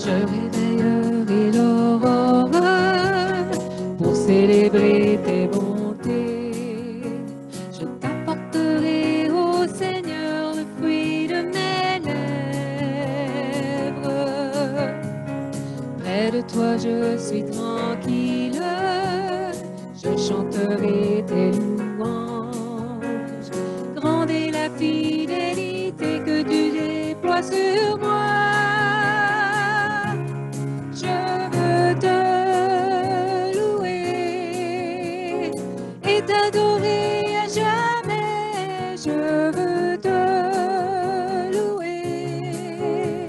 Je réveillerai l'aurore pour célébrer tes bontés. Je t'apporterai, ô Seigneur, le fruit de mes lèvres. Près de toi, je suis tranquille. Je chanterai tes louanges. Grande est la fidélité que tu déploies sur moi. Je veux te louer et t'adorer à jamais. Je veux te louer,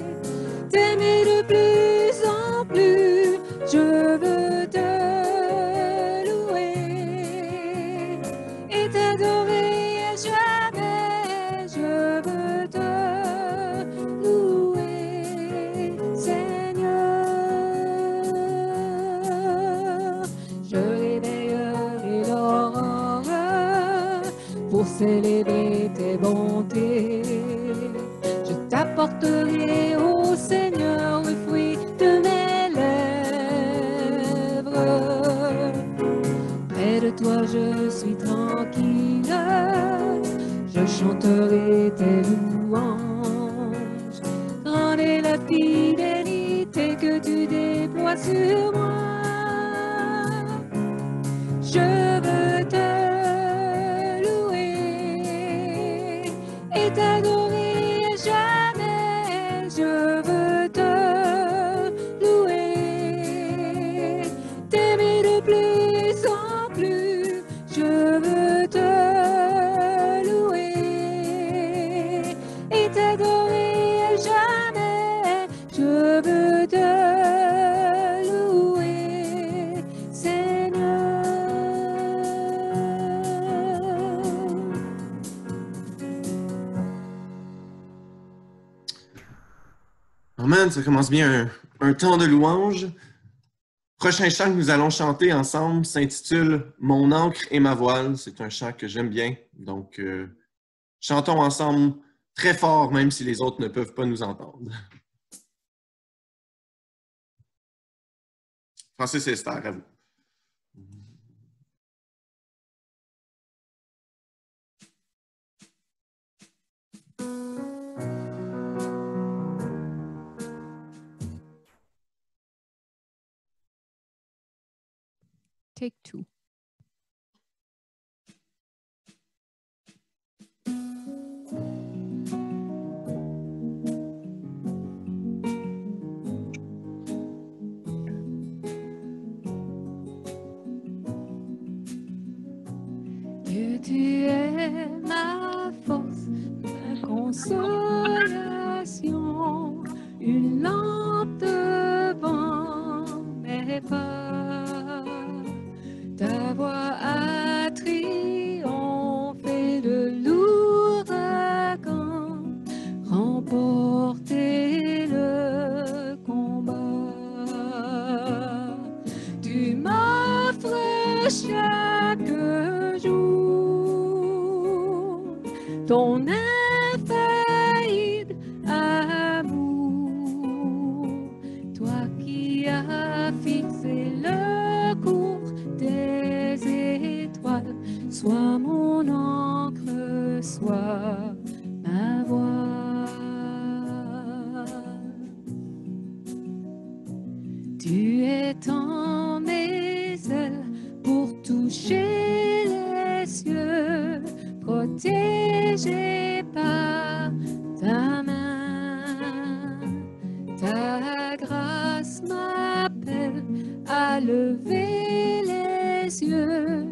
t'aimer de plus en plus. Je veux te louer et t'adorer à jamais. Je veux te louer, Seigneur. Je réveillerai l'aurore pour célébrer tes bontés. Je t'apporterai, ô Seigneur, le fruit de mes lèvres. Près de toi, je suis tranquille. Je chanterai tes louanges. Grande est la fidélité que tu déploies sur moi. Je veux te louer et t'adorer à jamais. Je veux te louer, t'aimer de plus en plus. Je veux te louer et t'adorer à jamais. Je veux te louer, Seigneur. Amen, ça commence bien un temps de louange. Prochain chant que nous allons chanter ensemble s'intitule « Mon ancre et ma voile ». C'est un chant que j'aime bien, donc chantons ensemble très fort, même si les autres ne peuvent pas nous entendre. Francis et Esther, à vous. Take two. Dieu, tu es ma force, ma consolation, une lampe devant mes pas. Ta voix a triomphé de l'ouragan, remporté le combat. Tu m'offres chaque jour ton infaillible amour, toi qui as fixé le cours des étoiles, sois mon encre, sois ma voile. Tu étends mes ailes pour toucher les cieux, protégé par ta main. Ta grâce m'appelle à lever les yeux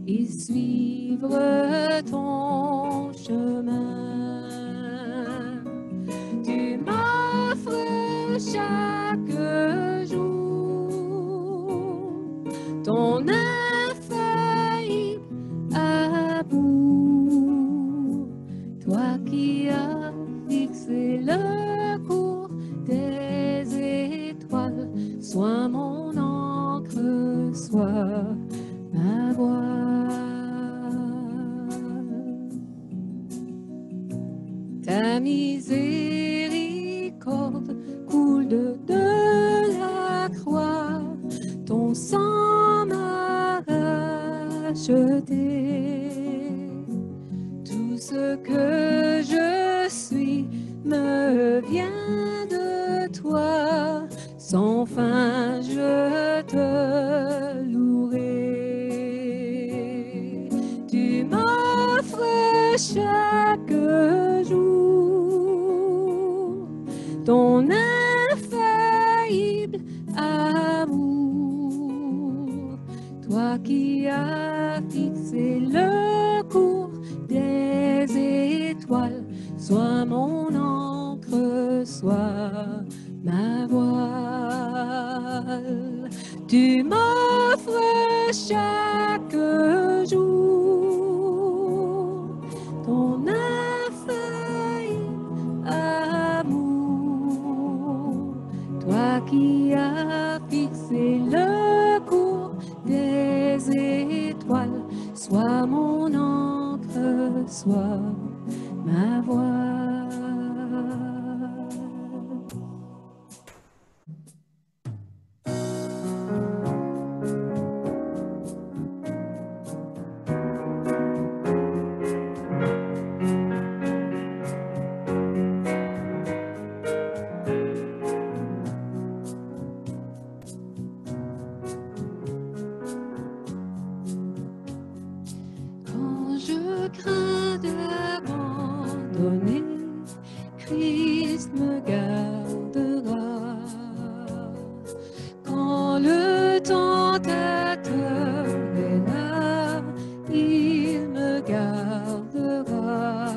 et suivre ton chemin. Tu m'offres chaque jour ton infaillible amour, toi qui as fixé le cours des étoiles, sois mon encre, sois ma voile. Ta miséricorde coule de Sans fin, je te louerai. Tu m'offres chaque jour ton infaillible amour. Toi qui as fixé le cours des étoiles, sois mon encre, sois ma voile. Tu m'offres chaque jour ton infaillible amour. Toi qui as fixé le cours des étoiles, sois mon encre, sois ma voile. Quand je crains d'abandonner, Christ me gardera. Quand le tentateur est là, il me gardera.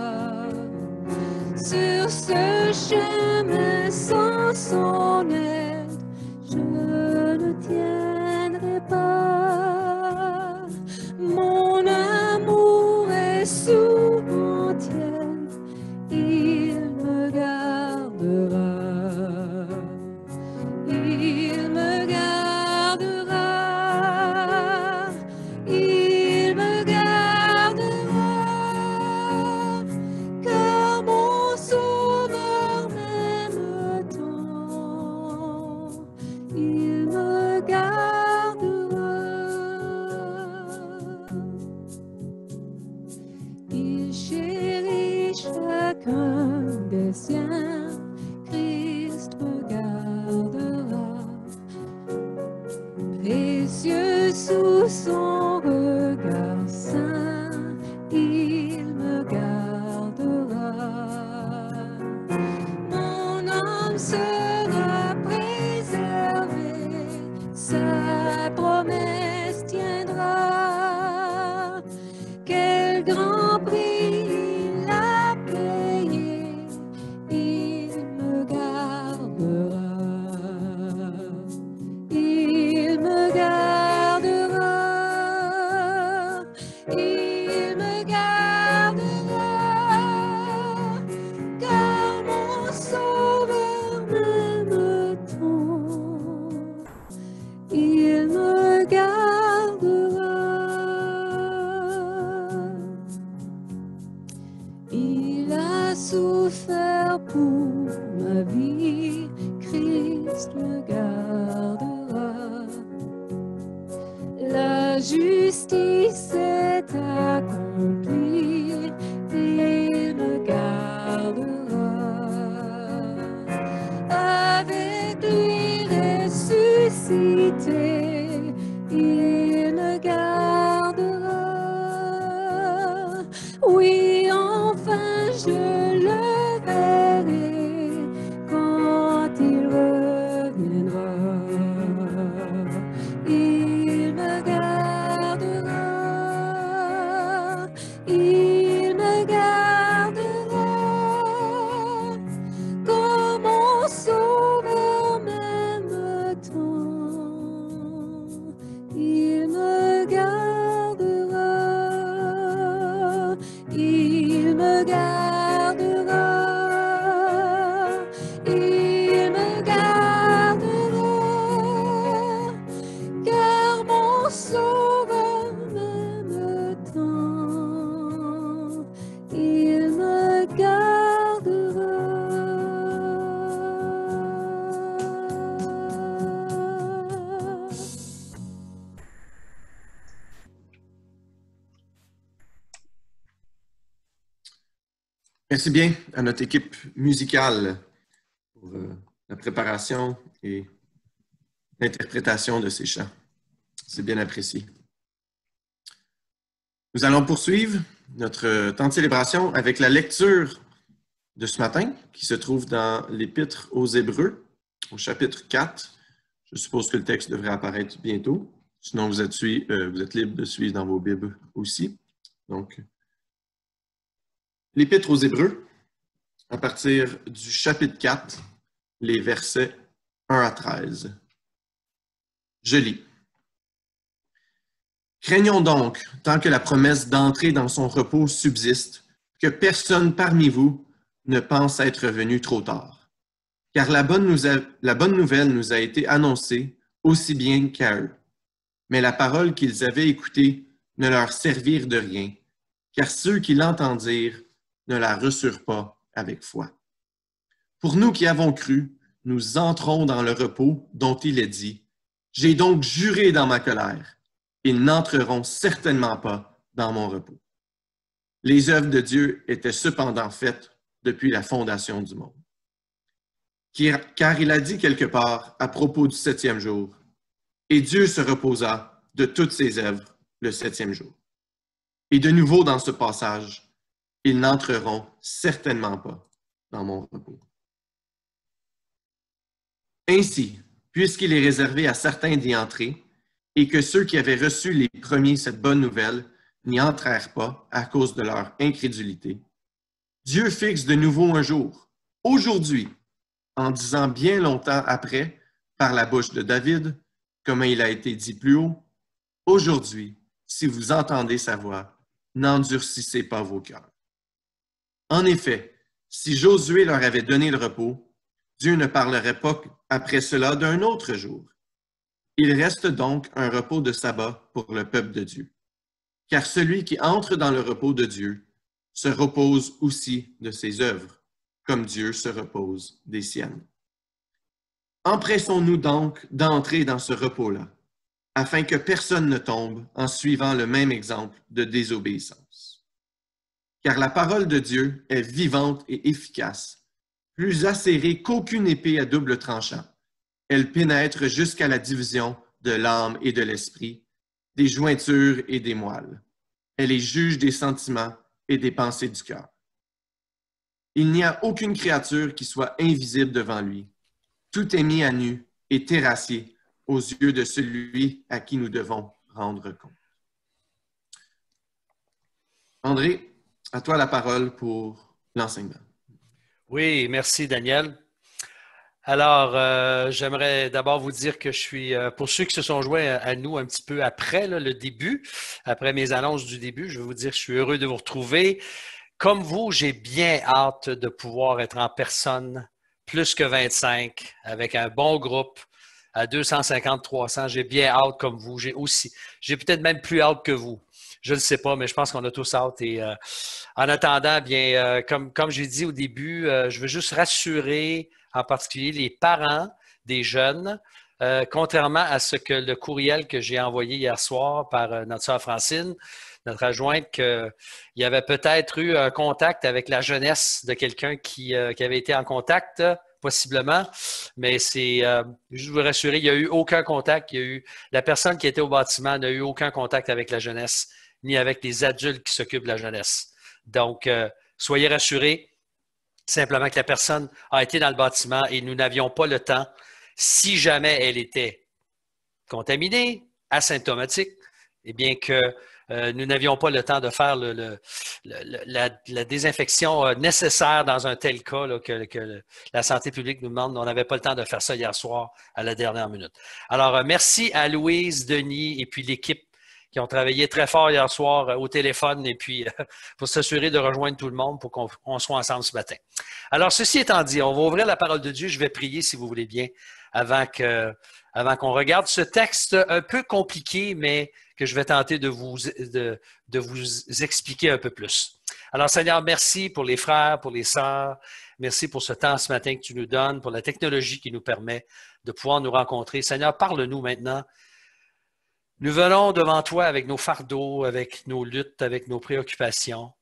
Sur ce chemin sans son aide, je ne tiendrai pas. Mon amour est souvent tiède, il me gardera. Il me gardera. Il me gardera. Car mon sauveur m'aime tant. Il me gardera. Il chérit chacun des siens, Christ me gardera. Précieux sous son regard saint, il me gardera. Mon âme sera préservée, sa promesse tiendra. Quel grand prix il a payé, il me gardera. Il me gardera. Il me gardera. Car mon sauveur m'aime tant. Il me gardera. Il a souffert pour ma vie, Christ me gardera. La justice est accomplie, il me gardera. Avec lui ressuscité, il me gardera. Oui, enfin je le verrai quand il reviendra. Il me gardera. Il me gardera. Comme mon sauveur m'aime tant, il me gardera. Il me gardera. Il me gardera. Car mon sauveur m'aime tant, il me gardera. Merci bien à notre équipe musicale pour la préparation et l'interprétation de ces chants. C'est bien apprécié. Nous allons poursuivre notre temps de célébration avec la lecture de ce matin, qui se trouve dans l'Épître aux Hébreux, au chapitre 4. Je suppose que le texte devrait apparaître bientôt. Sinon, vous êtes libre de suivre dans vos Bibles aussi. Donc, l'Épître aux Hébreux, à partir du chapitre 4, les versets 1 à 13. Je lis. Craignons donc, tant que la promesse d'entrer dans son repos subsiste, que personne parmi vous ne pense être venu trop tard. Car la bonne nouvelle nous a été annoncée aussi bien qu'à eux. Mais la parole qu'ils avaient écoutée ne leur servirent de rien, car ceux qui l'entendirent ne la reçurent pas avec foi. Pour nous qui avons cru, nous entrons dans le repos dont il est dit, « J'ai donc juré dans ma colère, ils n'entreront certainement pas dans mon repos. » Les œuvres de Dieu étaient cependant faites depuis la fondation du monde. Car il a dit quelque part à propos du 7e jour, « Et Dieu se reposa de toutes ses œuvres le 7e jour. » Et de nouveau dans ce passage, « Ils n'entreront certainement pas dans mon repos. » Ainsi, puisqu'il est réservé à certains d'y entrer, et que ceux qui avaient reçu les premiers cette bonne nouvelle n'y entrèrent pas à cause de leur incrédulité, Dieu fixe de nouveau un jour, aujourd'hui, en disant bien longtemps après, par la bouche de David, comme il a été dit plus haut, « Aujourd'hui, si vous entendez sa voix, n'endurcissez pas vos cœurs. » En effet, si Josué leur avait donné le repos, Dieu ne parlerait pas après cela d'un autre jour. Il reste donc un repos de sabbat pour le peuple de Dieu. Car celui qui entre dans le repos de Dieu se repose aussi de ses œuvres, comme Dieu se repose des siennes. Empressons-nous donc d'entrer dans ce repos-là, afin que personne ne tombe en suivant le même exemple de désobéissance. Car la parole de Dieu est vivante et efficace, plus acérée qu'aucune épée à double tranchant. Elle pénètre jusqu'à la division de l'âme et de l'esprit, des jointures et des moelles. Elle est juge des sentiments et des pensées du cœur. Il n'y a aucune créature qui soit invisible devant lui. Tout est mis à nu et terrassé aux yeux de celui à qui nous devons rendre compte. André, à toi la parole pour l'enseignement. Oui, merci Daniel. Alors, j'aimerais d'abord vous dire que je suis, pour ceux qui se sont joints à nous un petit peu après le début, après mes annonces du début, je vais vous dire que je suis heureux de vous retrouver. Comme vous, j'ai bien hâte de pouvoir être en personne, plus que 25, avec un bon groupe, à 250, 300. J'ai bien hâte comme vous. J'ai peut-être même plus hâte que vous. Je ne sais pas, mais je pense qu'on a tous hâte. Et en attendant, bien, comme j'ai dit au début, je veux juste rassurer en particulier les parents des jeunes, contrairement à ce que le courriel que j'ai envoyé hier soir par notre sœur Francine, notre adjointe, qu'il y avait peut-être eu un contact avec la jeunesse de quelqu'un qui avait été en contact, possiblement, mais c'est, je veux vous rassurer, il n'y a eu aucun contact. La personne qui était au bâtiment n'a eu aucun contact avec la jeunesse, ni avec les adultes qui s'occupent de la jeunesse. Donc, soyez rassurés. Simplement que la personne a été dans le bâtiment et nous n'avions pas le temps, si jamais elle était contaminée, asymptomatique, eh bien que nous n'avions pas le temps de faire la désinfection nécessaire dans un tel cas là, que la santé publique nous demande. On n'avait pas le temps de faire ça hier soir à la dernière minute. Alors, merci à Louise, Denis et puis l'équipe qui ont travaillé très fort hier soir au téléphone et puis pour s'assurer de rejoindre tout le monde pour qu'on soit ensemble ce matin. Alors, ceci étant dit, on va ouvrir la parole de Dieu. Je vais prier, si vous voulez bien, avant qu'on regarde ce texte un peu compliqué, mais que je vais tenter de vous expliquer un peu plus. Alors, Seigneur, merci pour les frères, pour les sœurs. Merci pour ce temps ce matin que tu nous donnes, pour la technologie qui nous permet de pouvoir nous rencontrer. Seigneur, parle-nous maintenant. Nous venons devant toi avec nos fardeaux, avec nos luttes, avec nos préoccupations,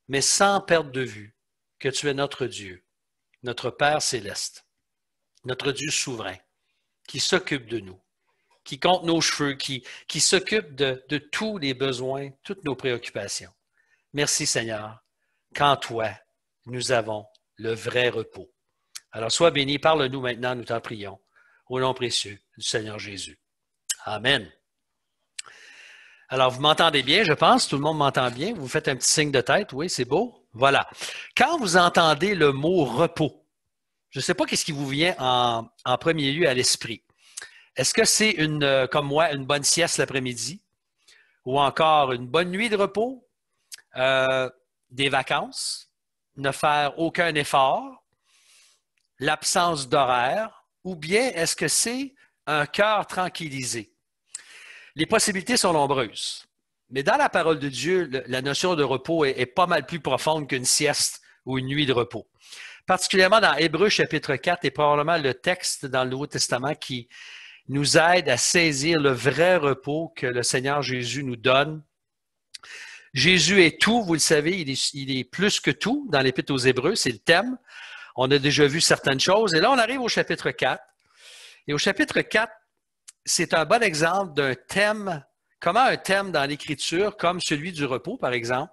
mais sans perdre de vue que tu es notre Dieu, notre Père céleste, notre Dieu souverain, qui s'occupe de nous, qui compte nos cheveux, qui s'occupe de tous les besoins, toutes nos préoccupations. Merci Seigneur, qu'en toi, nous avons le vrai repos. Alors sois béni, parle-nous maintenant, nous t'en prions, au nom précieux du Seigneur Jésus. Amen. Alors, vous m'entendez bien, je pense, tout le monde m'entend bien. Vous faites un petit signe de tête, oui, c'est beau. Voilà. Quand vous entendez le mot repos, je ne sais pas qu'est-ce qui vous vient en premier lieu à l'esprit. Est-ce que c'est comme moi, une bonne sieste l'après-midi? Ou encore une bonne nuit de repos? Des vacances? Ne faire aucun effort? L'absence d'horaire? Ou bien est-ce que c'est un cœur tranquillisé? Les possibilités sont nombreuses. Mais dans la parole de Dieu, la notion de repos est pas mal plus profonde qu'une sieste ou une nuit de repos. Particulièrement dans Hébreux chapitre 4 est probablement le texte dans le Nouveau Testament qui nous aide à saisir le vrai repos que le Seigneur Jésus nous donne. Jésus est tout, vous le savez, il est plus que tout dans l'Épître aux Hébreux, c'est le thème. On a déjà vu certaines choses. Et là, on arrive au chapitre 4. Et au chapitre 4, c'est un bon exemple d'un thème, comment un thème dans l'Écriture, comme celui du repos, par exemple,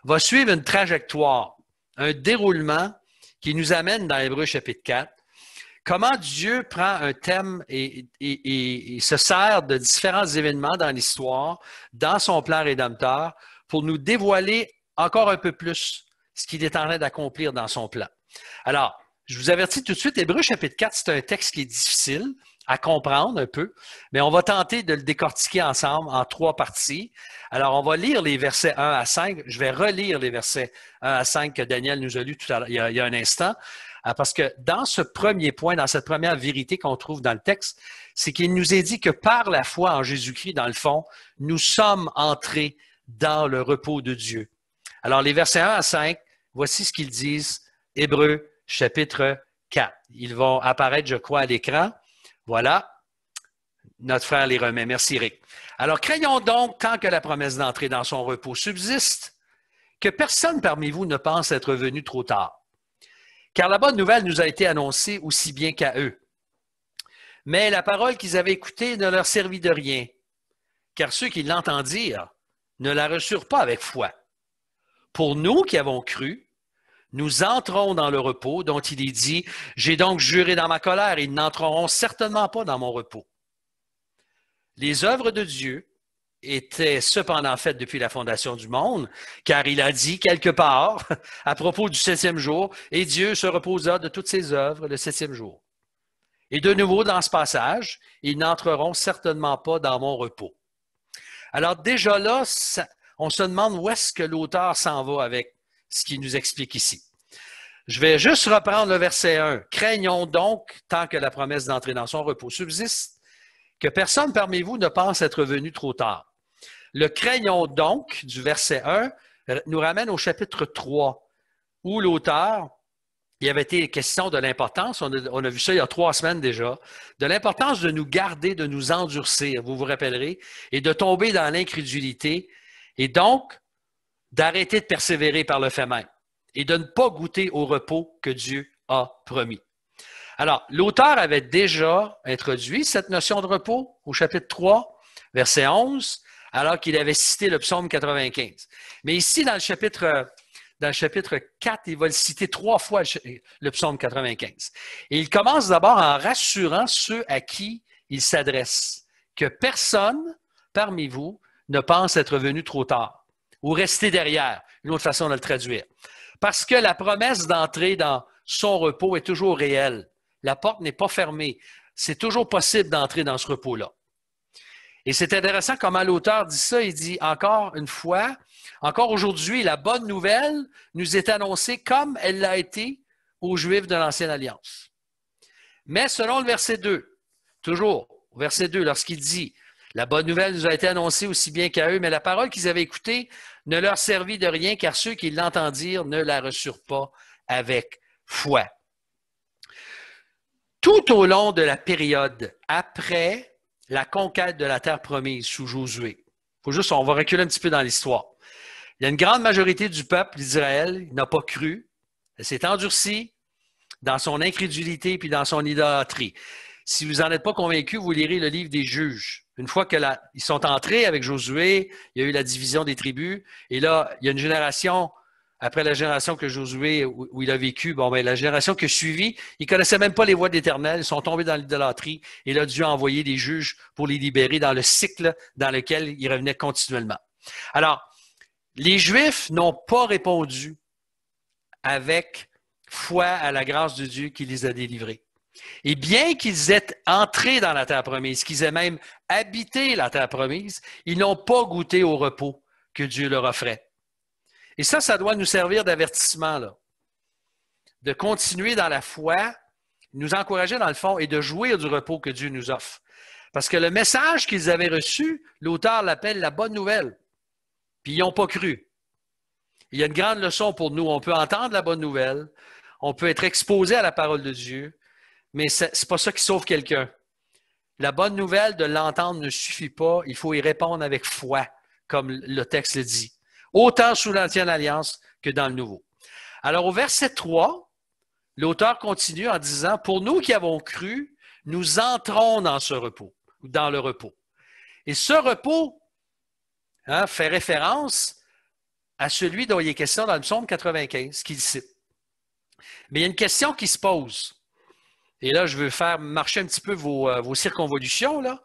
va suivre une trajectoire, un déroulement qui nous amène dans Hébreux chapitre 4. Comment Dieu prend un thème et se sert de différents événements dans l'histoire, dans son plan rédempteur, pour nous dévoiler encore un peu plus ce qu'il est en train d'accomplir dans son plan. Alors, je vous avertis tout de suite, Hébreux chapitre 4, c'est un texte qui est difficile à comprendre un peu, mais on va tenter de le décortiquer ensemble en 3 parties. Alors, on va lire les versets 1 à 5. Je vais relire les versets 1 à 5 que Daniel nous a lus tout à l'heure, il y a un instant, parce que dans ce premier point, dans cette première vérité qu'on trouve dans le texte, c'est qu'il nous est dit que par la foi en Jésus-Christ, dans le fond, nous sommes entrés dans le repos de Dieu. Alors, les versets 1 à 5, voici ce qu'ils disent, Hébreux chapitre 4. Ils vont apparaître, je crois, à l'écran. Voilà, notre frère les remet. Merci, Eric. Alors, craignons donc, tant que la promesse d'entrer dans son repos subsiste, que personne parmi vous ne pense être venu trop tard. Car la bonne nouvelle nous a été annoncée aussi bien qu'à eux. Mais la parole qu'ils avaient écoutée ne leur servit de rien, car ceux qui l'entendirent ne la reçurent pas avec foi. Pour nous qui avons cru, nous entrons dans le repos dont il est dit, « J'ai donc juré dans ma colère, ils n'entreront certainement pas dans mon repos. » Les œuvres de Dieu étaient cependant faites depuis la fondation du monde, car il a dit quelque part, à propos du 7e jour, « Et Dieu se reposa de toutes ses œuvres le 7e jour. » Et de nouveau, dans ce passage, « Ils n'entreront certainement pas dans mon repos. » Alors déjà là, on se demande où est-ce que l'auteur s'en va avec ce qu'il nous explique ici. Je vais juste reprendre le verset 1. « Craignons donc, tant que la promesse d'entrer dans son repos subsiste, que personne parmi vous ne pense être venu trop tard. » Le « craignons donc » du verset 1 nous ramène au chapitre 3, où l'auteur, il avait été question de l'importance, on a vu ça il y a 3 semaines déjà, de l'importance de nous garder, de nous endurcir, vous vous rappellerez, et de tomber dans l'incrédulité, et donc d'arrêter de persévérer par le fait même et de ne pas goûter au repos que Dieu a promis. Alors, l'auteur avait déjà introduit cette notion de repos au chapitre 3, verset 11, alors qu'il avait cité le psaume 95. Mais ici, dans le chapitre 4, il va le citer 3 fois, le psaume 95. Et il commence d'abord en rassurant ceux à qui il s'adresse, que personne parmi vous ne pense être venu trop tard ou rester derrière, une autre façon de le traduire. Parce que la promesse d'entrer dans son repos est toujours réelle. La porte n'est pas fermée. C'est toujours possible d'entrer dans ce repos-là. Et c'est intéressant comment l'auteur dit ça. Il dit encore une fois, encore aujourd'hui, la bonne nouvelle nous est annoncée comme elle l'a été aux Juifs de l'Ancienne Alliance. Mais selon le verset 2, toujours, verset 2, lorsqu'il dit « La bonne nouvelle nous a été annoncée aussi bien qu'à eux, mais la parole qu'ils avaient écoutée ne leur servit de rien, car ceux qui l'entendirent ne la reçurent pas avec foi. » Tout au long de la période après la conquête de la terre promise sous Josué, on va reculer un petit peu dans l'histoire. Il y a une grande majorité du peuple d'Israël qui n'a pas cru, elle s'est endurcie dans son incrédulité puis dans son idolâtrie. Si vous n'en êtes pas convaincu, vous lirez le livre des Juges. Une fois qu'ils sont entrés avec Josué, il y a eu la division des tribus. Et là, il y a une génération, après la génération que Josué, où il a vécu, la génération qui a suivi, ils ne connaissaient même pas les voies de l'Éternel, ils sont tombés dans l'idolâtrie. Et là, Dieu a envoyé des juges pour les libérer dans le cycle dans lequel ils revenaient continuellement. Alors, les Juifs n'ont pas répondu avec foi à la grâce de Dieu qui les a délivrés. Et bien qu'ils aient entré dans la terre promise, qu'ils aient même habité la terre promise, ils n'ont pas goûté au repos que Dieu leur offrait. Et ça doit nous servir d'avertissement, là. De continuer dans la foi, nous encourager dans le fond et de jouir du repos que Dieu nous offre. Parce que le message qu'ils avaient reçu, l'auteur l'appelle la bonne nouvelle. Puis ils n'ont pas cru. Il y a une grande leçon pour nous. On peut entendre la bonne nouvelle, on peut être exposé à la parole de Dieu, mais ce n'est pas ça qui sauve quelqu'un. La bonne nouvelle, de l'entendre ne suffit pas. Il faut y répondre avec foi, comme le texte le dit. Autant sous l'Ancienne Alliance que dans le Nouveau. Alors, au verset 3, l'auteur continue en disant « Pour nous qui avons cru, nous entrons dans ce repos, dans le repos. » Et ce repos fait référence à celui dont il est question dans le psaume 95, qu'il cite. Mais il y a une question qui se pose. Et là, je veux faire marcher un petit peu vos circonvolutions, là.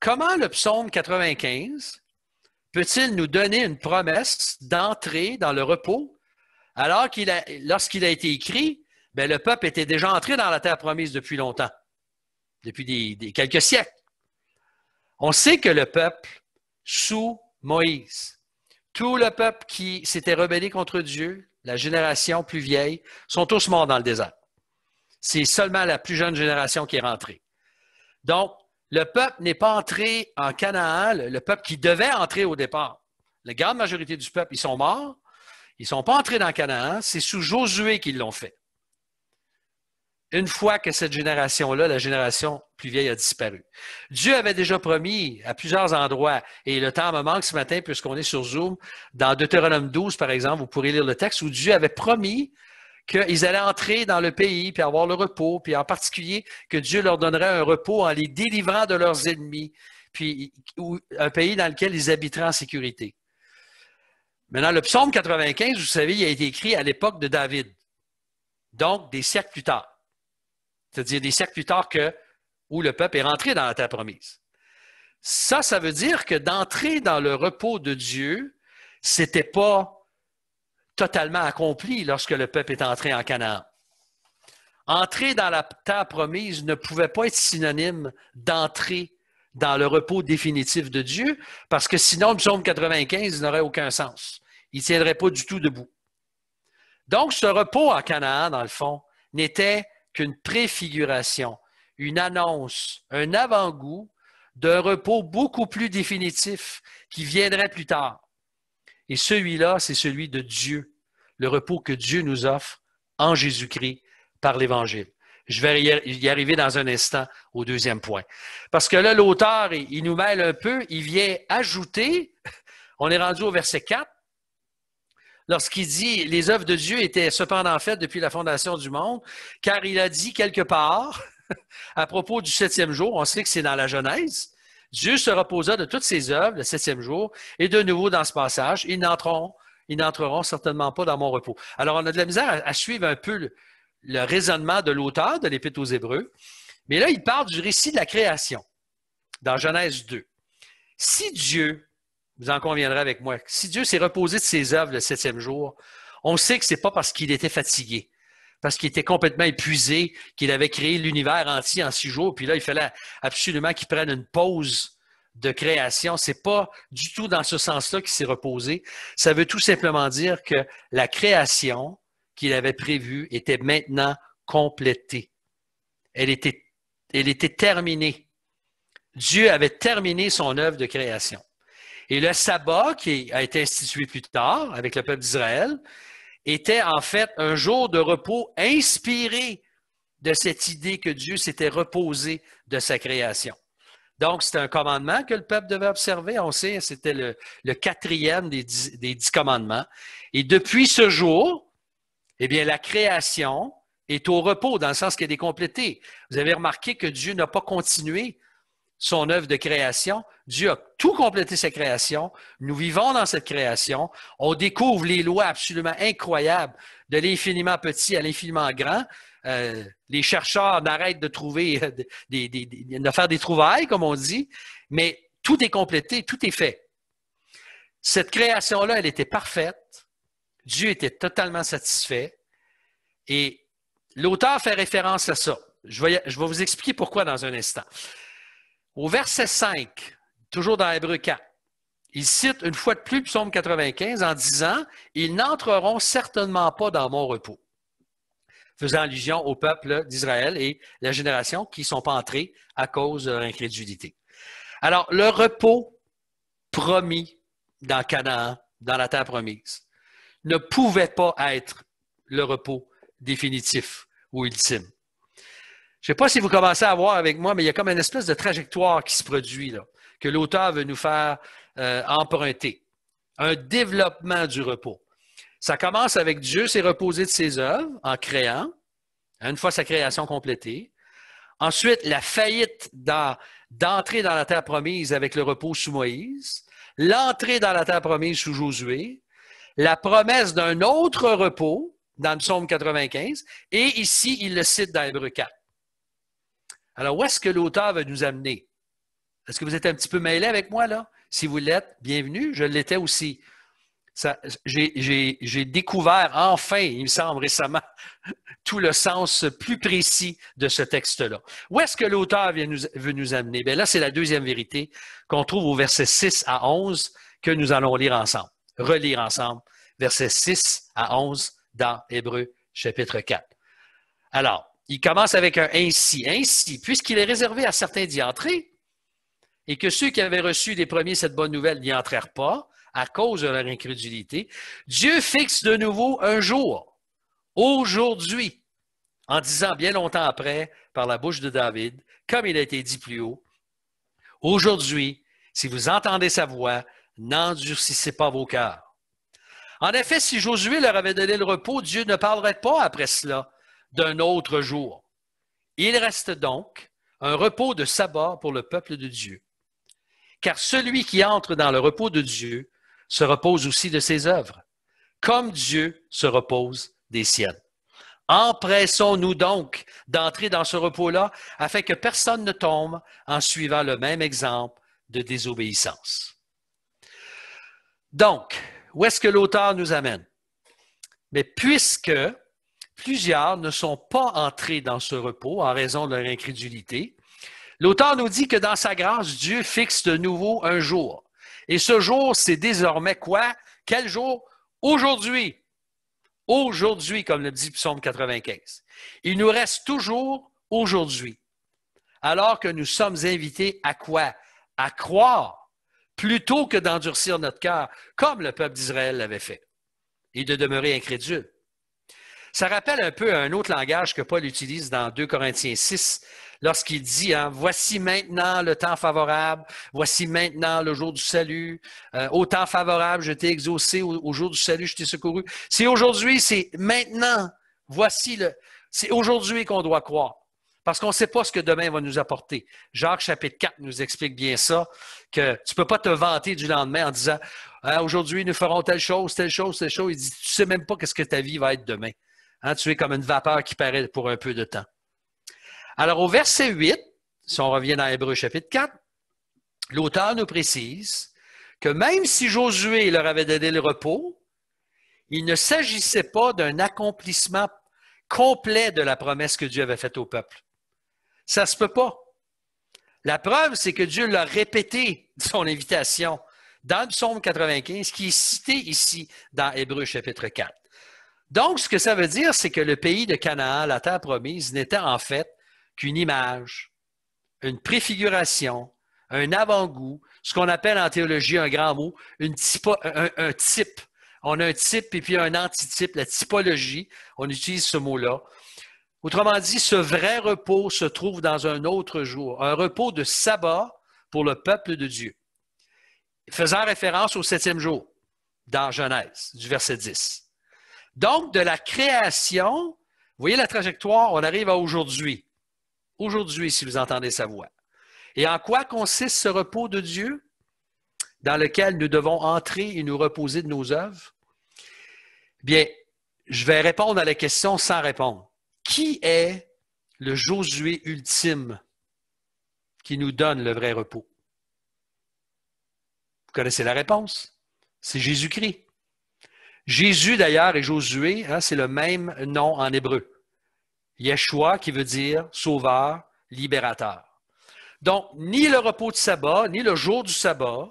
Comment le psaume 95 peut-il nous donner une promesse d'entrer dans le repos alors lorsqu'il a été écrit, le peuple était déjà entré dans la terre promise depuis longtemps, depuis quelques siècles. On sait que le peuple, sous Moïse, tout le peuple qui s'était rebellé contre Dieu, la génération plus vieille, sont tous morts dans le désert. C'est seulement la plus jeune génération qui est rentrée. Donc, le peuple n'est pas entré en Canaan, le peuple qui devait entrer au départ. La grande majorité du peuple, ils sont morts. Ils ne sont pas entrés dans Canaan. C'est sous Josué qu'ils l'ont fait. Une fois que cette génération-là, la génération plus vieille, a disparu. Dieu avait déjà promis à plusieurs endroits, et le temps me manque ce matin puisqu'on est sur Zoom, dans Deutéronome 12, par exemple, vous pourrez lire le texte, où Dieu avait promis qu'ils allaient entrer dans le pays, puis avoir le repos, puis en particulier que Dieu leur donnerait un repos en les délivrant de leurs ennemis, puis un pays dans lequel ils habiteraient en sécurité. Maintenant, le psaume 95, vous savez, il a été écrit à l'époque de David, donc des siècles plus tard. C'est-à-dire des siècles plus tard où le peuple est rentré dans la terre promise. Ça veut dire que d'entrer dans le repos de Dieu, c'était pas totalement accompli lorsque le peuple est entré en Canaan. Entrer dans la terre promise ne pouvait pas être synonyme d'entrer dans le repos définitif de Dieu, parce que sinon, le psaume 95 n'aurait aucun sens. Il ne tiendrait pas du tout debout. Donc, ce repos en Canaan, dans le fond, n'était qu'une préfiguration, une annonce, un avant-goût d'un repos beaucoup plus définitif qui viendrait plus tard. Et celui-là, c'est celui de Dieu, le repos que Dieu nous offre en Jésus-Christ par l'Évangile. Je vais y arriver dans un instant au deuxième point. Parce que là, l'auteur, il nous mêle un peu, il vient ajouter, on est rendu au verset 4, lorsqu'il dit « Les œuvres de Dieu étaient cependant faites depuis la fondation du monde, car il a dit quelque part, à propos du septième jour, on sait que c'est dans la Genèse, Dieu se reposa de toutes ses œuvres le septième jour, et de nouveau dans ce passage, ils n'entreront certainement pas dans mon repos. » Alors, on a de la misère à suivre un peu le raisonnement de l'auteur de l'Épître aux Hébreux, mais là, il parle du récit de la création, dans Genèse 2. Si Dieu, vous en conviendrez avec moi, si Dieu s'est reposé de ses œuvres le septième jour, on sait que ce n'est pas parce qu'il était fatigué, parce qu'il était complètement épuisé, qu'il avait créé l'univers entier en 6 jours, puis là, il fallait absolument qu'il prenne une pause de création. Ce n'est pas du tout dans ce sens-là qu'il s'est reposé. Ça veut tout simplement dire que la création qu'il avait prévue était maintenant complétée. Elle était terminée. Dieu avait terminé son œuvre de création. Et le sabbat, qui a été institué plus tard avec le peuple d'Israël, était en fait un jour de repos inspiré de cette idée que Dieu s'était reposé de sa création. Donc, c'était un commandement que le peuple devait observer. On sait, c'était le 4e des 10 commandements. Et depuis ce jour, eh bien, la création est au repos, dans le sens qu'elle est complétée. Vous avez remarqué que Dieu n'a pas continué son œuvre de création. Dieu a tout complété sa création. Nous vivons dans cette création. On découvre les lois absolument incroyables de l'infiniment petit à l'infiniment grand. Les chercheurs n'arrêtent de trouver, de faire des trouvailles, comme on dit, mais tout est complété, tout est fait. Cette création-là, elle était parfaite. Dieu était totalement satisfait. Et l'auteur fait référence à ça. Je vais vous expliquer pourquoi dans un instant. Au verset 5, toujours dans Hébreux 4, il cite une fois de plus Psaume 95 en disant « Ils n'entreront certainement pas dans mon repos », faisant allusion au peuple d'Israël et la génération qui ne sont pas entrés à cause de leur incrédulité. Alors, le repos promis dans Canaan, dans la terre promise, ne pouvait pas être le repos définitif ou ultime. Je ne sais pas si vous commencez à voir avec moi, mais il y a comme une espèce de trajectoire qui se produit, là, que l'auteur veut nous faire emprunter. Un développement du repos. Ça commence avec Dieu s'est reposé de ses œuvres en créant, une fois sa création complétée. Ensuite, la faillite d'entrer dans la terre promise avec le repos sous Moïse, l'entrée dans la terre promise sous Josué, la promesse d'un autre repos dans le Psaume 95, et ici, il le cite dans Hébreux 4. Alors, où est-ce que l'auteur veut nous amener? Est-ce que vous êtes un petit peu mêlé avec moi, là? Si vous l'êtes, bienvenue. Je l'étais aussi. J'ai découvert, enfin, il me semble récemment, tout le sens plus précis de ce texte-là. Où est-ce que l'auteur veut nous amener? Bien là, c'est la deuxième vérité qu'on trouve au verset 6 à 11 que nous allons lire ensemble, relire ensemble, versets 6 à 11 dans Hébreux chapitre 4. Alors, il commence avec un « ainsi ». Ainsi, puisqu'il est réservé à certains d'y entrer, et que ceux qui avaient reçu des premiers cette bonne nouvelle n'y entrèrent pas, à cause de leur incrédulité, Dieu fixe de nouveau un jour, aujourd'hui, en disant bien longtemps après, par la bouche de David, comme il a été dit plus haut, « Aujourd'hui, si vous entendez sa voix, n'endurcissez pas vos cœurs. » En effet, si Josué leur avait donné le repos, Dieu ne parlerait pas après cela d'un autre jour. Il reste donc un repos de sabbat pour le peuple de Dieu. Car celui qui entre dans le repos de Dieu se repose aussi de ses œuvres, comme Dieu se repose des siennes. Empressons-nous donc d'entrer dans ce repos-là, afin que personne ne tombe en suivant le même exemple de désobéissance. Donc, où est-ce que l'auteur nous amène? Mais puisque plusieurs ne sont pas entrés dans ce repos en raison de leur incrédulité, l'auteur nous dit que dans sa grâce, Dieu fixe de nouveau un jour. Et ce jour, c'est désormais quoi? Quel jour? Aujourd'hui. Aujourd'hui, comme le dit Psaume 95. Il nous reste toujours aujourd'hui. Alors que nous sommes invités à quoi? À croire, plutôt que d'endurcir notre cœur, comme le peuple d'Israël l'avait fait, et de demeurer incrédule. Ça rappelle un peu un autre langage que Paul utilise dans 2 Corinthiens 6, lorsqu'il dit « Voici maintenant le temps favorable, voici maintenant le jour du salut, au temps favorable, je t'ai exaucé, au jour du salut, je t'ai secouru. » C'est aujourd'hui, c'est maintenant, c'est aujourd'hui qu'on doit croire, parce qu'on ne sait pas ce que demain va nous apporter. Jacques chapitre 4 nous explique bien ça, que tu ne peux pas te vanter du lendemain en disant « Aujourd'hui, nous ferons telle chose, telle chose, telle chose. » Il dit « Tu ne sais même pas ce que ta vie va être demain. » Tu es comme une vapeur qui paraît pour un peu de temps. Alors, au verset 8, si on revient dans Hébreux chapitre 4, l'auteur nous précise que même si Josué leur avait donné le repos, il ne s'agissait pas d'un accomplissement complet de la promesse que Dieu avait faite au peuple. Ça ne se peut pas. La preuve, c'est que Dieu l'a répété, son invitation, dans le Psaume 95, qui est cité ici dans Hébreux chapitre 4. Donc, ce que ça veut dire, c'est que le pays de Canaan, la terre promise, n'était en fait qu'une image, une préfiguration, un avant-goût, ce qu'on appelle en théologie un grand mot, un type. On a un type et puis un antitype, la typologie, on utilise ce mot-là. Autrement dit, ce vrai repos se trouve dans un autre jour, un repos de sabbat pour le peuple de Dieu, faisant référence au 7e jour, dans Genèse, du verset 10. Donc, de la création Vous voyez la trajectoire? On arrive à aujourd'hui. Aujourd'hui, si vous entendez sa voix. Et en quoi consiste ce repos de Dieu dans lequel nous devons entrer et nous reposer de nos œuvres? Bien, je vais répondre à la question sans répondre. Qui est le Josué ultime qui nous donne le vrai repos? Vous connaissez la réponse? C'est Jésus-Christ. Jésus, d'ailleurs, et Josué, hein, c'est le même nom en hébreu. Yeshua, qui veut dire sauveur, libérateur. Donc, ni le repos de sabbat, ni le jour du sabbat,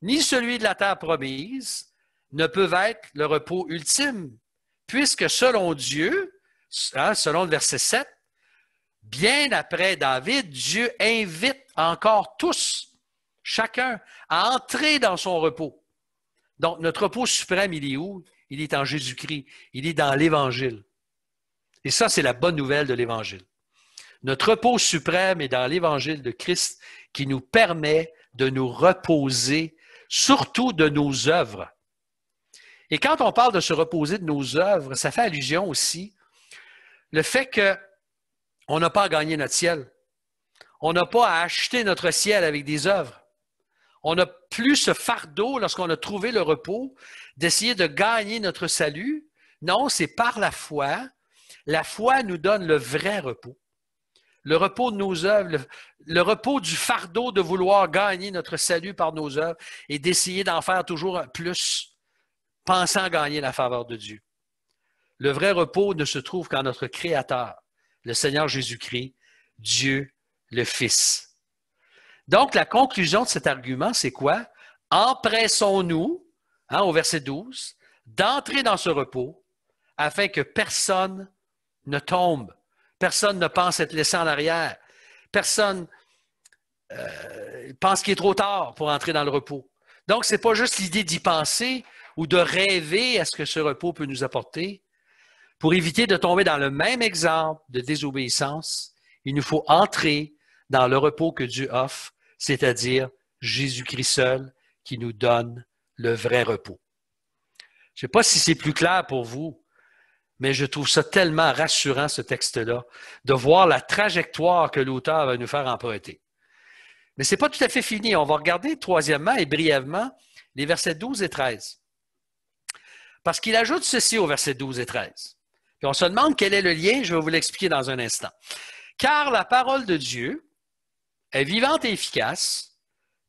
ni celui de la terre promise ne peuvent être le repos ultime, puisque selon Dieu, hein, selon le verset 7, bien après David, Dieu invite encore tous, chacun, à entrer dans son repos. Donc, notre repos suprême, il est où? Il est en Jésus-Christ. Il est dans l'Évangile. Et ça, c'est la bonne nouvelle de l'Évangile. Notre repos suprême est dans l'Évangile de Christ qui nous permet de nous reposer, surtout de nos œuvres. Et quand on parle de se reposer de nos œuvres, ça fait allusion aussi le fait qu'on n'a pas à gagner notre ciel. On n'a pas à acheter notre ciel avec des œuvres. On n'a plus ce fardeau, lorsqu'on a trouvé le repos, d'essayer de gagner notre salut. Non, c'est par la foi. La foi nous donne le vrai repos. Le repos de nos œuvres, le repos du fardeau de vouloir gagner notre salut par nos œuvres et d'essayer d'en faire toujours plus, pensant gagner la faveur de Dieu. Le vrai repos ne se trouve qu'en notre Créateur, le Seigneur Jésus-Christ, Dieu le Fils. Donc, la conclusion de cet argument, c'est quoi? Empressons-nous, hein, au verset 12, d'entrer dans ce repos afin que personne ne tombe. Personne ne pense être laissé en arrière. Personne pense qu'il est trop tard pour entrer dans le repos. Donc, ce n'est pas juste l'idée d'y penser ou de rêver à ce que ce repos peut nous apporter. Pour éviter de tomber dans le même exemple de désobéissance, il nous faut entrer dans le repos que Dieu offre, c'est-à-dire Jésus-Christ seul qui nous donne le vrai repos. Je ne sais pas si c'est plus clair pour vous, mais je trouve ça tellement rassurant, ce texte-là, de voir la trajectoire que l'auteur va nous faire emprunter. Mais ce n'est pas tout à fait fini. On va regarder troisièmement et brièvement les versets 12 et 13. Parce qu'il ajoute ceci au verset 12 et 13. Puis on se demande quel est le lien, je vais vous l'expliquer dans un instant. Car la parole de Dieu est vivante et efficace,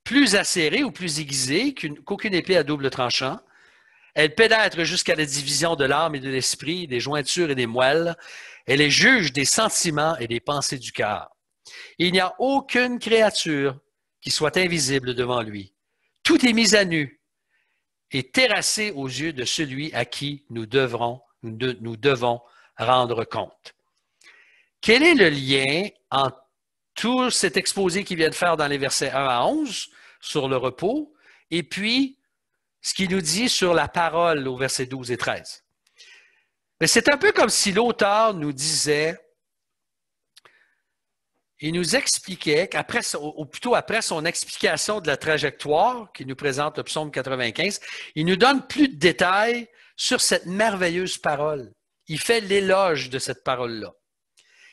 plus acérée ou plus aiguisée qu'aucune épée à double tranchant. Elle pénètre jusqu'à la division de l'âme et de l'esprit, des jointures et des moelles. Elle est juge des sentiments et des pensées du cœur. Il n'y a aucune créature qui soit invisible devant lui. Tout est mis à nu et terrassé aux yeux de celui à qui nous devons rendre compte. Quel est le lien entre tout cet exposé qu'il vient de faire dans les versets 1 à 11 sur le repos et puis ce qu'il nous dit sur la parole au verset 12 et 13. Mais c'est un peu comme si l'auteur nous disait, il nous expliquait qu'après, ou plutôt après son explication de la trajectoire qu'il nous présente le psaume 95, il nous donne plus de détails sur cette merveilleuse parole. Il fait l'éloge de cette parole-là.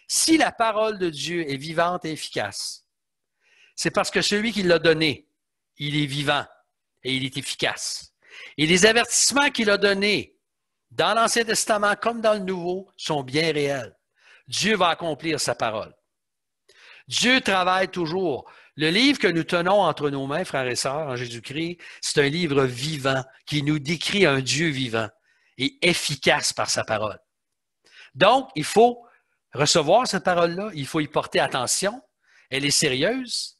Si la parole de Dieu est vivante et efficace, c'est parce que celui qui l'a donné, il est vivant et il est efficace. Et les avertissements qu'il a donnés dans l'Ancien Testament comme dans le Nouveau sont bien réels. Dieu va accomplir sa parole. Dieu travaille toujours. Le livre que nous tenons entre nos mains, frères et sœurs, en Jésus-Christ, c'est un livre vivant qui nous décrit un Dieu vivant et efficace par sa parole. Donc, il faut recevoir cette parole-là, il faut y porter attention. Elle est sérieuse.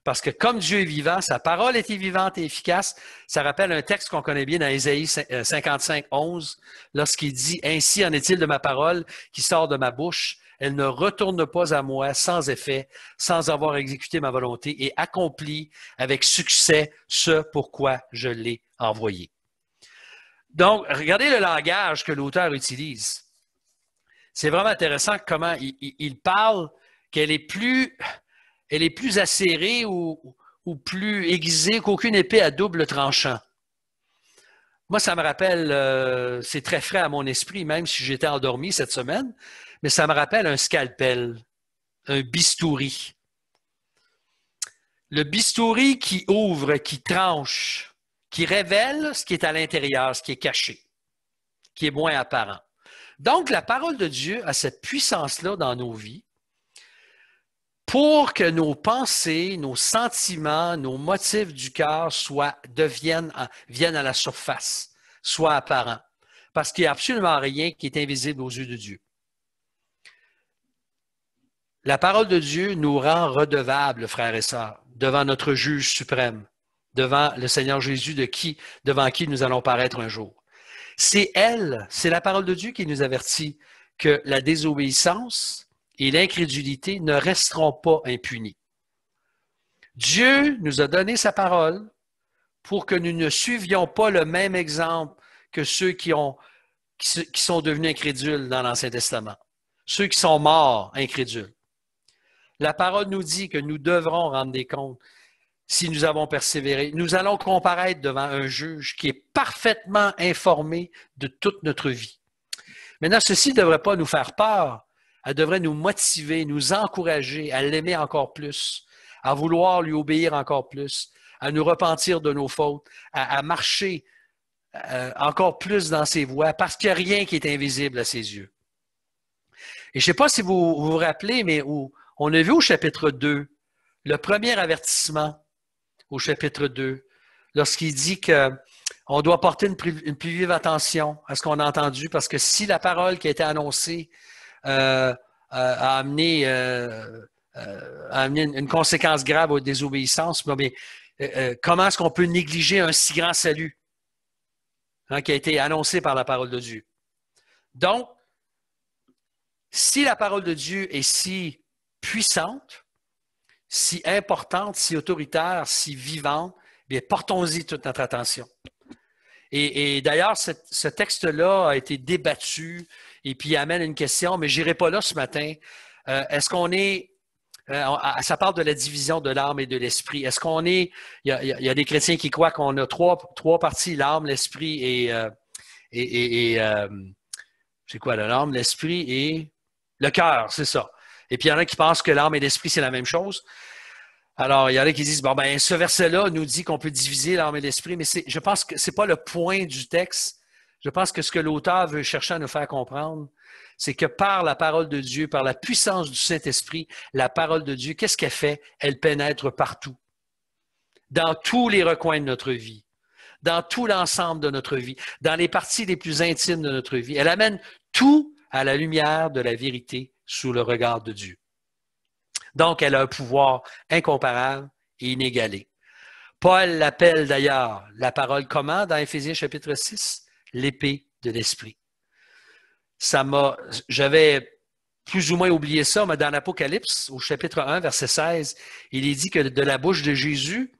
Parce que comme Dieu est vivant, sa parole était vivante et efficace. Ça rappelle un texte qu'on connaît bien dans Ésaïe 55, 11, lorsqu'il dit « Ainsi en est-il de ma parole qui sort de ma bouche. Elle ne retourne pas à moi sans effet, sans avoir exécuté ma volonté et accompli avec succès ce pourquoi je l'ai envoyé. » Donc, regardez le langage que l'auteur utilise. C'est vraiment intéressant comment il parle qu'elle est plus acérée ou plus aiguisée qu'aucune épée à double tranchant. Moi, ça me rappelle, c'est très frais à mon esprit, même si j'étais endormi cette semaine, mais ça me rappelle un scalpel, un bistouri. Le bistouri qui ouvre, qui tranche, qui révèle ce qui est à l'intérieur, ce qui est caché, qui est moins apparent. Donc, la parole de Dieu a cette puissance-là dans nos vies pour que nos pensées, nos sentiments, nos motifs du cœur viennent à la surface, soient apparents. Parce qu'il n'y a absolument rien qui est invisible aux yeux de Dieu. La parole de Dieu nous rend redevables, frères et sœurs, devant notre juge suprême, devant le Seigneur Jésus devant qui nous allons paraître un jour. C'est la parole de Dieu qui nous avertit que la désobéissance et l'incrédulité ne resteront pas impunis. Dieu nous a donné sa parole pour que nous ne suivions pas le même exemple que ceux qui sont devenus incrédules dans l'Ancien Testament, ceux qui sont morts incrédules. La parole nous dit que nous devrons rendre des comptes si nous avons persévéré. Nous allons comparaître devant un juge qui est parfaitement informé de toute notre vie. Maintenant, ceci ne devrait pas nous faire peur. Elle devrait nous motiver, nous encourager à l'aimer encore plus, à vouloir lui obéir encore plus, à nous repentir de nos fautes, à marcher encore plus dans ses voies, parce qu'il n'y a rien qui est invisible à ses yeux. Et je ne sais pas si vous vous rappelez, mais on a vu au chapitre 2, le premier avertissement au chapitre 2, lorsqu'il dit qu'on doit porter une plus vive attention à ce qu'on a entendu, parce que si la parole qui a été annoncée a amené une conséquence grave aux désobéissances, mais comment est-ce qu'on peut négliger un si grand salut qui a été annoncé par la parole de Dieu? Donc, si la parole de Dieu est si puissante, si importante, si autoritaire, si vivante, bien, portons-y toute notre attention. Et d'ailleurs, ce texte-là a été débattu et puis amène une question, mais je n'irai pas là ce matin. Est-ce qu'on est... ça parle de la division de l'âme et de l'esprit. Est-ce qu'on est... Il y a des chrétiens qui croient qu'on a trois parties, l'âme, l'esprit et c'est quoi l'âme, l'esprit et le cœur, c'est ça. Et puis il y en a qui pensent que l'âme et l'esprit, c'est la même chose. Alors, il y en a qui disent, bon, ben, ce verset-là nous dit qu'on peut diviser l'âme et l'esprit, mais je pense que ce n'est pas le point du texte. Je pense que ce que l'auteur veut chercher à nous faire comprendre, c'est que par la parole de Dieu, par la puissance du Saint-Esprit, la parole de Dieu, qu'est-ce qu'elle fait? Elle pénètre partout, dans tous les recoins de notre vie, dans tout l'ensemble de notre vie, dans les parties les plus intimes de notre vie. Elle amène tout à la lumière de la vérité sous le regard de Dieu. Donc, elle a un pouvoir incomparable et inégalé. Paul l'appelle d'ailleurs, la parole comment dans Éphésiens chapitre 6? L'épée de l'esprit. J'avais plus ou moins oublié ça, mais dans l'Apocalypse, au chapitre 1, verset 16, il est dit que de la bouche de Jésus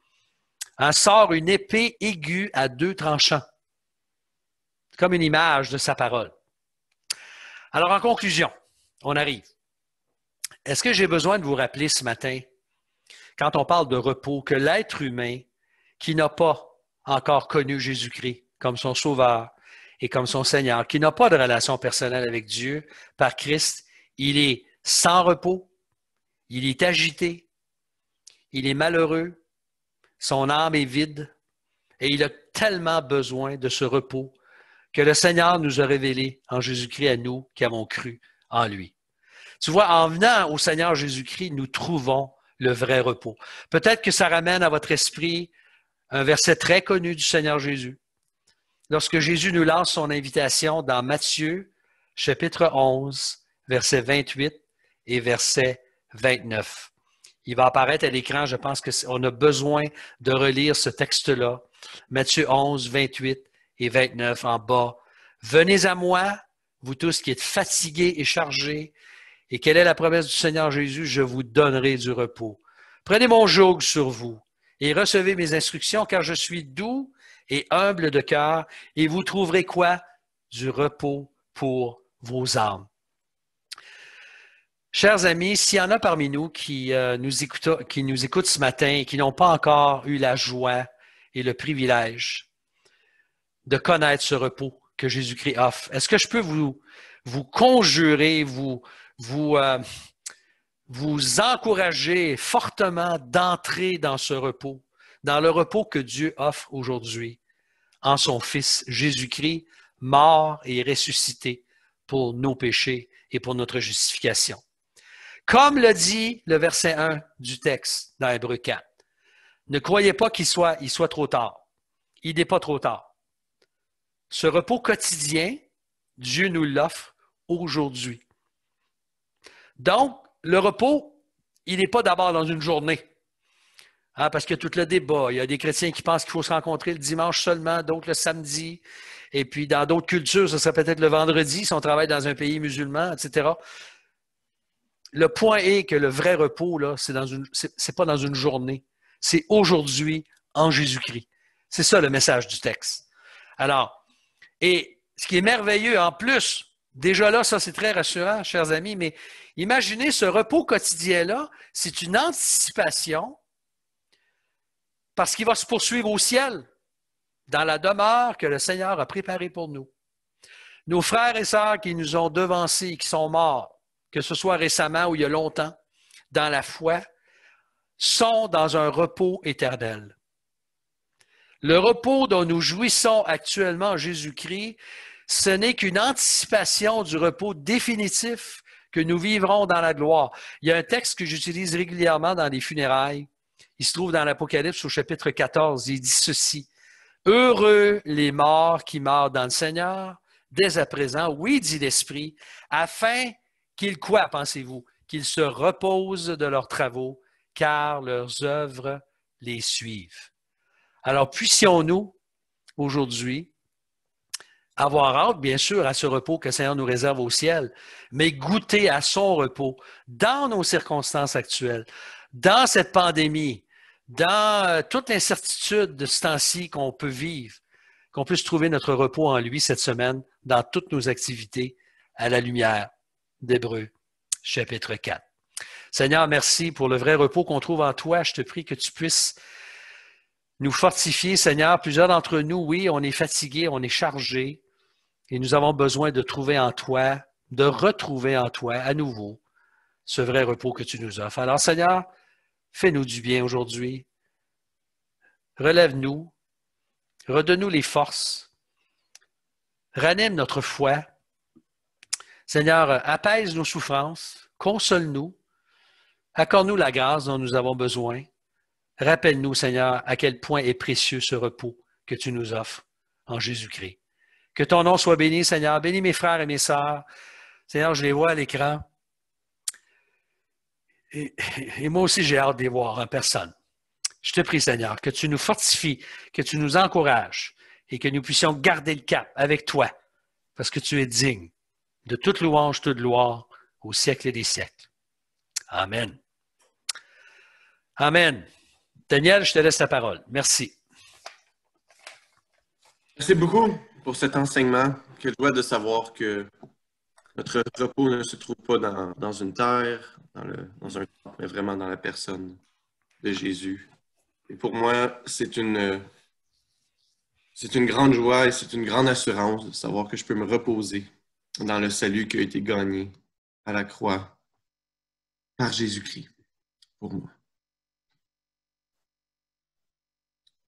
sort une épée aiguë à 2 tranchants, comme une image de sa parole. Alors, en conclusion, on arrive. Est-ce que j'ai besoin de vous rappeler ce matin, quand on parle de repos, que l'être humain qui n'a pas encore connu Jésus-Christ comme son Sauveur et comme son Seigneur, qui n'a pas de relation personnelle avec Dieu par Christ, il est sans repos, il est agité, il est malheureux, son âme est vide et il a tellement besoin de ce repos que le Seigneur nous a révélé en Jésus-Christ à nous qui avons cru en lui. Tu vois, en venant au Seigneur Jésus-Christ, nous trouvons le vrai repos. Peut-être que ça ramène à votre esprit un verset très connu du Seigneur Jésus. Lorsque Jésus nous lance son invitation dans Matthieu, chapitre 11, verset 28 et verset 29. Il va apparaître à l'écran, je pense qu'on a besoin de relire ce texte-là. Matthieu 11, 28 et 29 en bas. « Venez à moi, vous tous qui êtes fatigués et chargés, et quelle est la promesse du Seigneur Jésus? Je vous donnerai du repos. Prenez mon joug sur vous et recevez mes instructions, car je suis doux et humble de cœur, et vous trouverez quoi? Du repos pour vos âmes. » Chers amis, s'il y en a parmi nous qui nous écoutent ce matin et qui n'ont pas encore eu la joie et le privilège de connaître ce repos que Jésus-Christ offre. Est-ce que je peux vous conjurer, vous encourager fortement d'entrer dans ce repos, dans le repos que Dieu offre aujourd'hui en son Fils Jésus-Christ, mort et ressuscité pour nos péchés et pour notre justification. Comme le dit le verset 1 du texte dans Hébreux 4, ne croyez pas qu'il soit trop tard. Il n'est pas trop tard. Ce repos quotidien, Dieu nous l'offre aujourd'hui. Donc, le repos, il n'est pas d'abord dans une journée. Hein, parce qu'il y a tout le débat. Il y a des chrétiens qui pensent qu'il faut se rencontrer le dimanche seulement, d'autres le samedi. Et puis, dans d'autres cultures, ce serait peut-être le vendredi si on travaille dans un pays musulman, etc. Le point est que le vrai repos, là, c'est pas dans une journée. C'est aujourd'hui en Jésus-Christ. C'est ça le message du texte. Alors, et ce qui est merveilleux en plus, déjà là, ça c'est très rassurant, chers amis, mais imaginez ce repos quotidien-là, c'est une anticipation parce qu'il va se poursuivre au ciel, dans la demeure que le Seigneur a préparée pour nous. Nos frères et sœurs qui nous ont devancés, qui sont morts, que ce soit récemment ou il y a longtemps, dans la foi, sont dans un repos éternel. Le repos dont nous jouissons actuellement en Jésus-Christ, ce n'est qu'une anticipation du repos définitif que nous vivrons dans la gloire. Il y a un texte que j'utilise régulièrement dans les funérailles. Il se trouve dans l'Apocalypse au chapitre 14. Il dit ceci. « Heureux les morts qui meurent dans le Seigneur, dès à présent, oui, dit l'Esprit, afin qu'ils quoi, pensez-vous? Qu'ils se reposent de leurs travaux, car leurs œuvres les suivent. » Alors, puissions-nous, aujourd'hui, avoir hâte, bien sûr, à ce repos que le Seigneur nous réserve au ciel, mais goûter à son repos dans nos circonstances actuelles, dans cette pandémie, dans toute l'incertitude de ce temps-ci qu'on peut vivre, qu'on puisse trouver notre repos en lui cette semaine dans toutes nos activités à la lumière d'Hébreux, chapitre 4. Seigneur, merci pour le vrai repos qu'on trouve en toi. Je te prie que tu puisses nous fortifier, Seigneur. Plusieurs d'entre nous, oui, on est fatigués, on est chargés et nous avons besoin de trouver en toi, de retrouver en toi à nouveau ce vrai repos que tu nous offres. Alors, Seigneur, fais-nous du bien aujourd'hui. Relève-nous, redonne-nous les forces, ranime notre foi. Seigneur, apaise nos souffrances, console-nous, accorde-nous la grâce dont nous avons besoin. Rappelle-nous, Seigneur, à quel point est précieux ce repos que tu nous offres en Jésus-Christ. Que ton nom soit béni, Seigneur. Bénis mes frères et mes sœurs. Seigneur, je les vois à l'écran. Et moi aussi, j'ai hâte de les voir en personne. Je te prie, Seigneur, que tu nous fortifies, que tu nous encourages et que nous puissions garder le cap avec toi, parce que tu es digne de toute louange, toute gloire, au siècle et des siècles. Amen. Amen. Daniel, je te laisse la parole. Merci. Merci beaucoup pour cet enseignement. Quelle joie de savoir que notre repos ne se trouve pas dans une terre, dans un temple, mais vraiment dans la personne de Jésus. Et pour moi, c'est une grande joie et c'est une grande assurance de savoir que je peux me reposer dans le salut qui a été gagné à la croix par Jésus-Christ pour moi.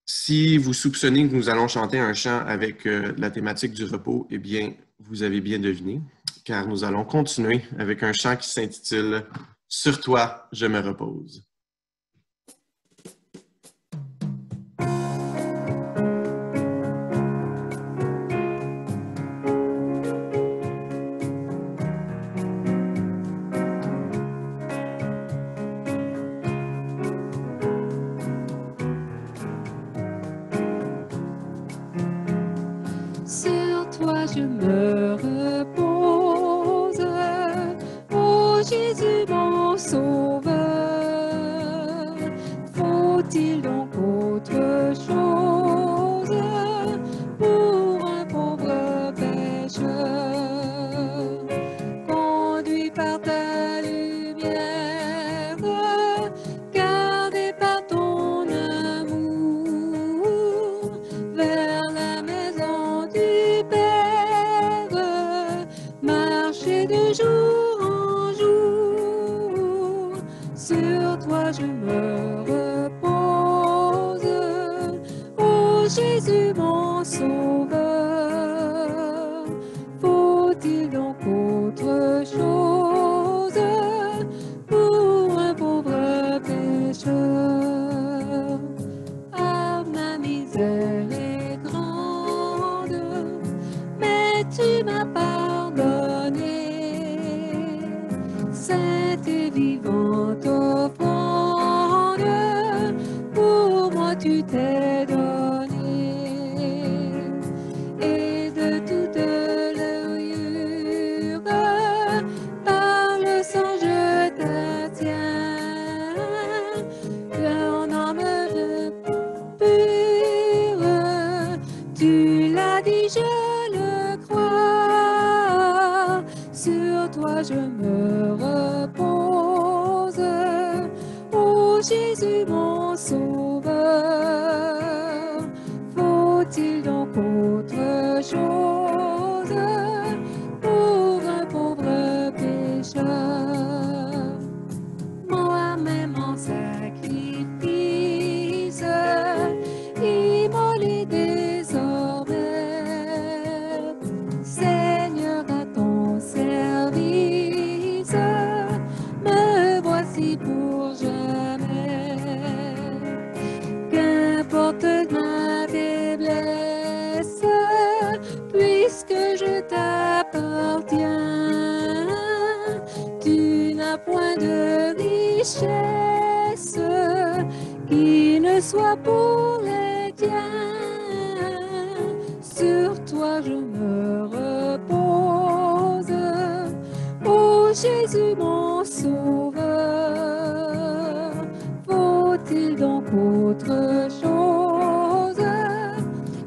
Si vous soupçonnez que nous allons chanter un chant avec la thématique du repos, eh bien, vous avez bien deviné, car nous allons continuer avec un chant qui s'intitule « Sur toi, je me repose ». Sur toi je me repose, ô Jésus mon sauveur. Faut-il donc autre chose pour un pauvre pécheur? Conduit par ta lumière, gardé par ton amour, vers la maison Jésus mon sauveur, faut-il donc autre chose pour un pauvre pécheur? Ah, ma misère est grande, mais tu m'as pardonné. Sainte et vivante offrande, pour moi tu t'es donné. Et de toute l'uriure, par le sang je t'attiens. Ton âme pure, tu l'as dit, je le crois. Sur toi je me repose, ô Jésus mon sauveur. Faut-il donc autre chose pour un pauvre pécheur? Moi-même en sacrifice, immolé désormais, Seigneur à ton service, me voici pour jamais. Qu'importe ma faiblesse, puisque je t'appartiens, tu n'as point de richesse qui ne soit pour les tiens. Sur toi je me repose, ô Jésus mon sauveur. Faut-il donc autre chose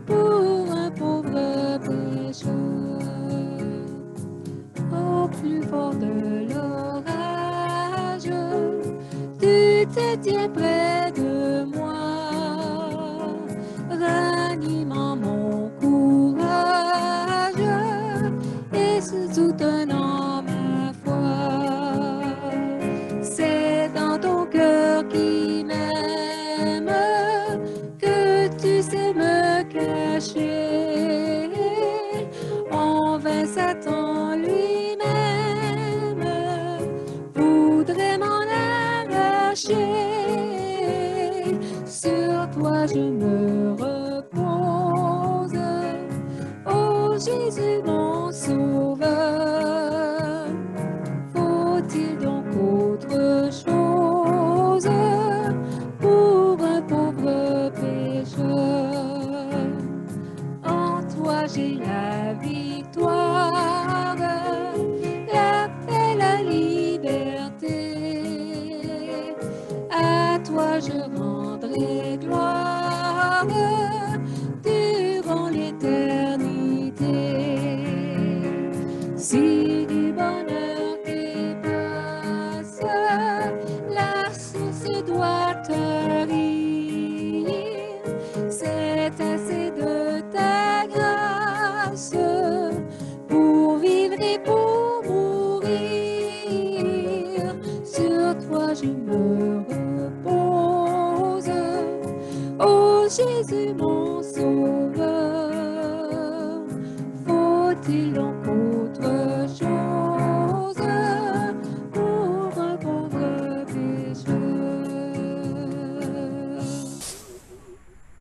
pour un pauvre pécheur? Au plus fort de l'orage, tu te tiens près de moi, ranimant mon courage et soutenant ma foi. C'est dans ton cœur qui m'aime que tu sais me cacher. En vain Satan lui-même voudrait m'en arracher. Sur toi je me repose, ô Jésus mon sauveur. Faut-il donc autre chose pour un pauvre pécheur? En toi j'ai la victoire, la paix, la liberté. À toi je rendrai gloire durant l'éternité. Si du bonheur dépasse, la source doit tarir. C'est assez de ta grâce pour vivre et pour mourir. Sur toi je me repose, ô Jésus mon sauveur. Faut-il donc